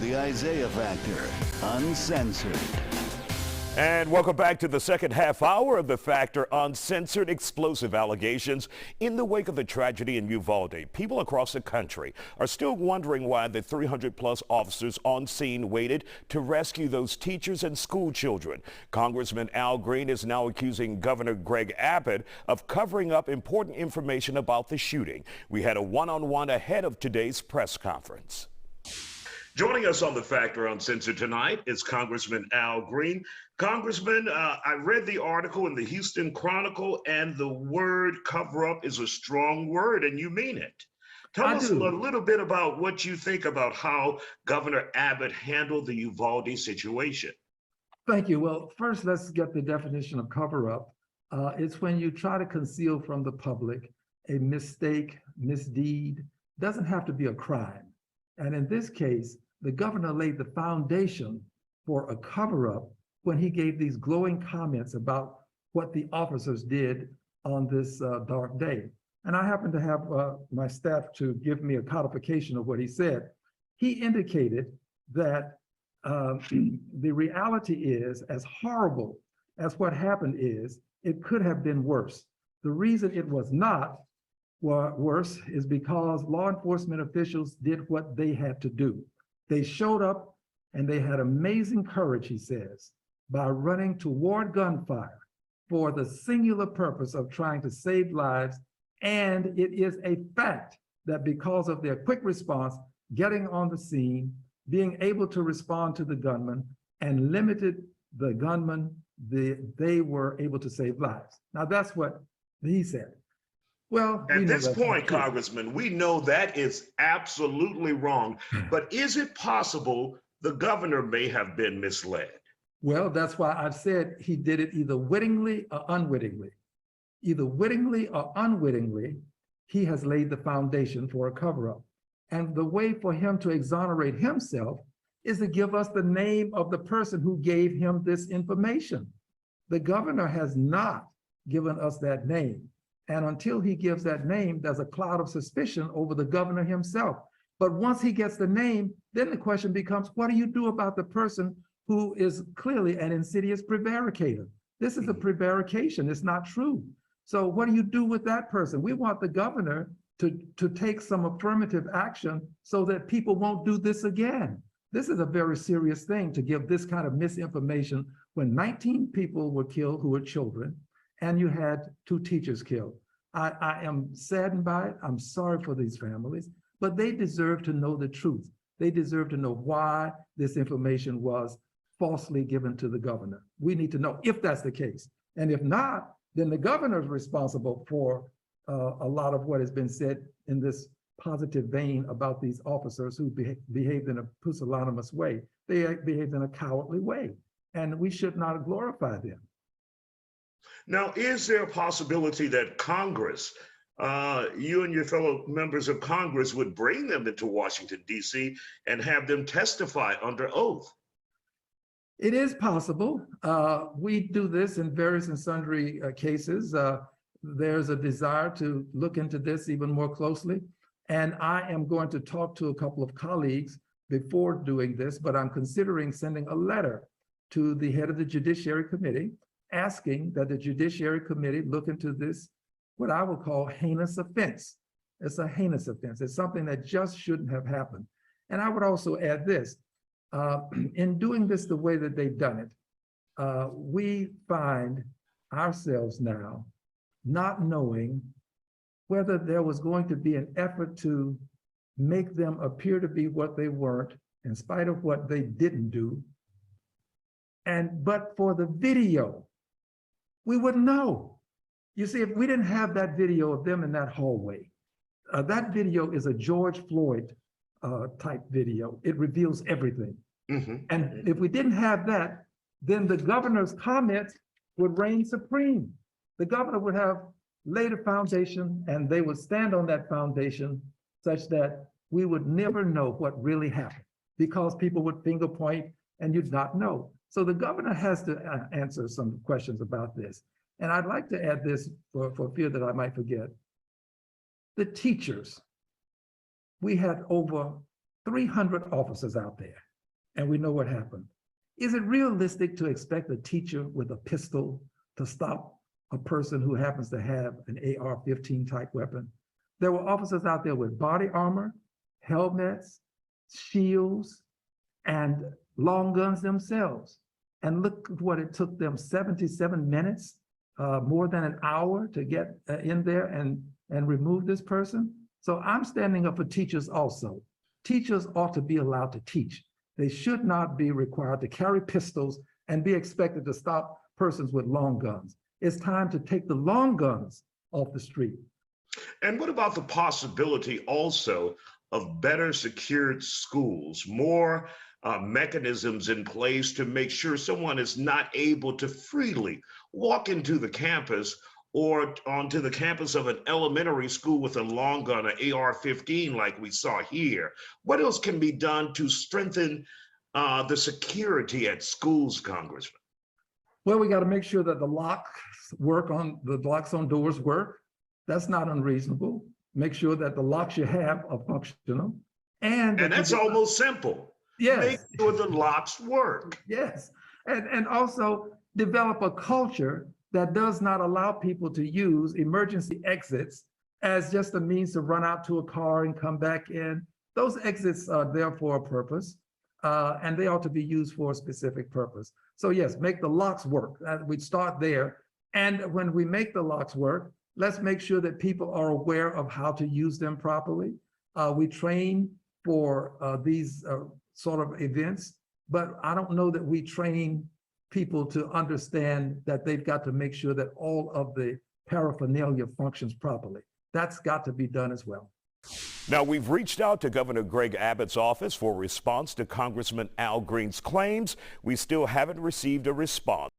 the Isaiah Factor, Uncensored. And welcome back to the second half hour of The Factor Uncensored. Explosive allegations in the wake of the tragedy in Uvalde. People across the country are still wondering why the 300-plus officers on scene waited to rescue those teachers and school children. Congressman Al Green is now accusing Governor Greg Abbott of covering up important information about the shooting. We had a one-on-one ahead of today's press conference. Joining us on The Factor Uncensored tonight is Congressman Al Green. Congressman, I read the article in the Houston Chronicle, and the word cover-up is a strong word, and you mean it. Tell us a little bit about what you think about how Governor Abbott handled the Uvalde situation. Thank you. Well, first, let's get the definition of cover-up. It's when you try to conceal from the public a mistake, misdeed. It doesn't have to be a crime. And in this case, the governor laid the foundation for a cover-up when he gave these glowing comments about what the officers did on this dark day. And I happen to have my staff to give me a codification of what he said. He indicated that the reality is, as horrible as what happened is, it could have been worse. The reason it was not worse is because law enforcement officials did what they had to do. They showed up and they had amazing courage, he says, by running toward gunfire for the singular purpose of trying to save lives. And it is a fact that because of their quick response, getting on the scene, being able to respond to the gunman and limited the gunman, they were able to save lives. Now that's what he said. Well, at this point, Congressman, we know that is absolutely wrong, but is it possible the governor may have been misled? Well, that's why I've said he did it either wittingly or unwittingly. Either wittingly or unwittingly, he has laid the foundation for a cover-up. And the way for him to exonerate himself is to give us the name of the person who gave him this information. The governor has not given us that name. And until he gives that name, there's a cloud of suspicion over the governor himself. But once he gets the name, then the question becomes, what do you do about the person who is clearly an insidious prevaricator? This is a prevarication, it's not true. So what do you do with that person? We want the governor to take some affirmative action so that people won't do this again. This is a very serious thing to give this kind of misinformation when 19 people were killed who were children, and you had 2 teachers killed. I am saddened by it. I'm sorry for these families, but they deserve to know the truth. They deserve to know why this information was falsely given to the governor. We need to know if that's the case. And if not, then the governor is responsible for a lot of what has been said in this positive vein about these officers who behaved in a pusillanimous way. They behaved in a cowardly way, and we should not glorify them. Now, is there a possibility that Congress, you and your fellow members of Congress, would bring them into Washington, D.C. and have them testify under oath? It is possible. We do this in various and sundry cases. There's a desire to look into this even more closely. And I am going to talk to a couple of colleagues before doing this, but I'm considering sending a letter to the head of the Judiciary Committee, asking that the Judiciary Committee look into this, what I will call heinous offense. It's a heinous offense. It's something that just shouldn't have happened. And I would also add this, in doing this the way that they've done it, we find ourselves now not knowing whether there was going to be an effort to make them appear to be what they weren't, in spite of what they didn't do. But for the video, we wouldn't know. You see, if we didn't have that video of them in that hallway, that video is a George Floyd type video. It reveals everything. And if we didn't have that, then the governor's comments would reign supreme. The governor would have laid a foundation, and they would stand on that foundation such that we would never know what really happened, because people would finger point and you'd not know. So the governor has to answer some questions about this. And I'd like to add this for fear that I might forget. The teachers, we had over 300 officers out there. and we know what happened. Is it realistic to expect a teacher with a pistol to stop a person who happens to have an AR-15 type weapon? There were officers out there with body armor, helmets, shields, and long guns themselves. And look at what it took them, 77 minutes, more than an hour to get in there and remove this person. So I'm standing up for teachers also. Teachers ought to be allowed to teach. They should not be required to carry pistols and be expected to stop persons with long guns. It's time to take the long guns off the street. And what about the possibility also of better secured schools, more mechanisms in place to make sure someone is not able to freely walk into the campus or onto the campus of an elementary school with a long gun, an AR-15 like we saw here? What else can be done to strengthen the security at schools, Congressman? Well, we got to make sure that the locks on doors work. That's not unreasonable. Make sure that the locks you have are functional. And that's almost simple. Yes. Make sure the locks work. Yes. And also develop a culture that does not allow people to use emergency exits as just a means to run out to a car and come back in. Those exits are there for a purpose, and they ought to be used for a specific purpose. So yes, make the locks work. We'd start there. And when we make the locks work, let's make sure that people are aware of how to use them properly. We train for these sort of events, but I don't know that we train people to understand that they've got to make sure that all of the paraphernalia functions properly. That's got to be done as well. Now, we've reached out to Governor Greg Abbott's office for a response to Congressman Al Green's claims. We still haven't received a response.